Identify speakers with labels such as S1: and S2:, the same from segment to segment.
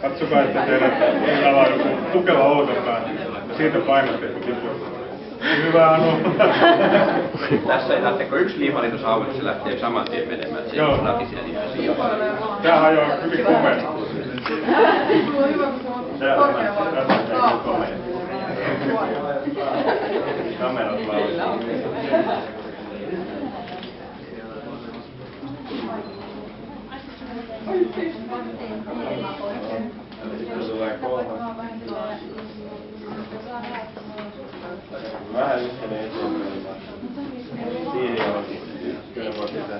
S1: Katsokaa, että teillä on joku tukeva outopää ja siitä painatte joku tipu. Hyvä Anu.
S2: Tässä ei tarvitse, kun yksi liimaliitos auki, se lähtee saman tien menemään. Se ei ole ratisia ihmisiä.
S1: Tää hajoaa hyvin komeasti.
S3: Sulla on hyvä, kun sulla on korkealla kaapalla.
S1: Kamerat laulaa.
S4: Vähän yhteneen eteenpäin. Siinä on kyllä voi pitää.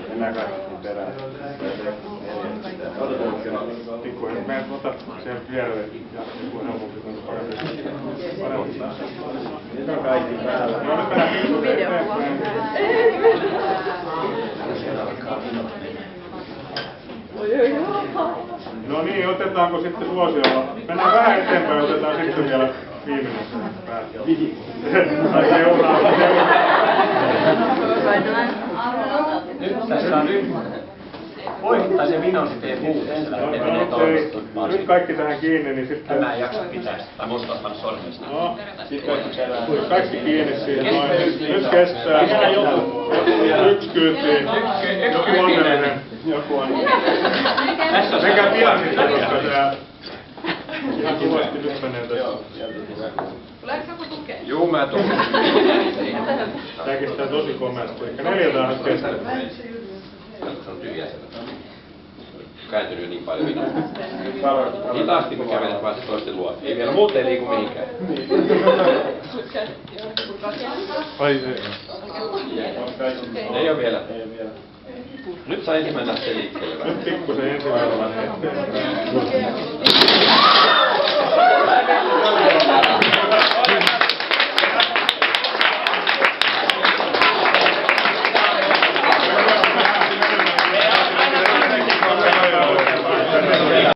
S4: Mennään kaikki perään.
S1: Tikku, jos menet ota sen vierelle ja joku helpompi, kun parempi.
S4: Nyt on kaikki päällä.
S1: No nyt mennään eteenpäin. No niin, otetaanko sitten suosiolla? Mennään vähän eteenpäin, otetaan sitten vielä viimeinen päästä. Tai seuraava.
S2: Nyt tässä on poikittaisen vinoositeen puutteessa lähtee menee toisesta.
S1: Nyt kaikki tähän kiinni, niin sitten...
S2: Tämä ei jaksa pitää sitä mustavan sormesta.
S1: No, kaikki kiinni siihen noin. Nyt kestää. Yksi kyytiin. Joku onnellinen. Joku onnellinen. Menkää pian sitten, koska tää... Ihan kivasti nyt menee tässä.
S3: Tuleeko joku tukea?
S2: Juu, mä tulen.
S1: Tää kestää tosi komeasti. Eli 4 tää nyt kestää.
S2: Se on tyhjä siellä. Kääntynyt niin paljon minä. Hitaasti kun kävelet vaan se toisten luo. Ei vielä muut ei liiku mihinkään.
S1: Ai ei.
S2: Ei oo vielä. Nyt saa ensimmäinen lähteä liikkeelle.
S1: Nyt pikkusen ensimmäinen lähtee.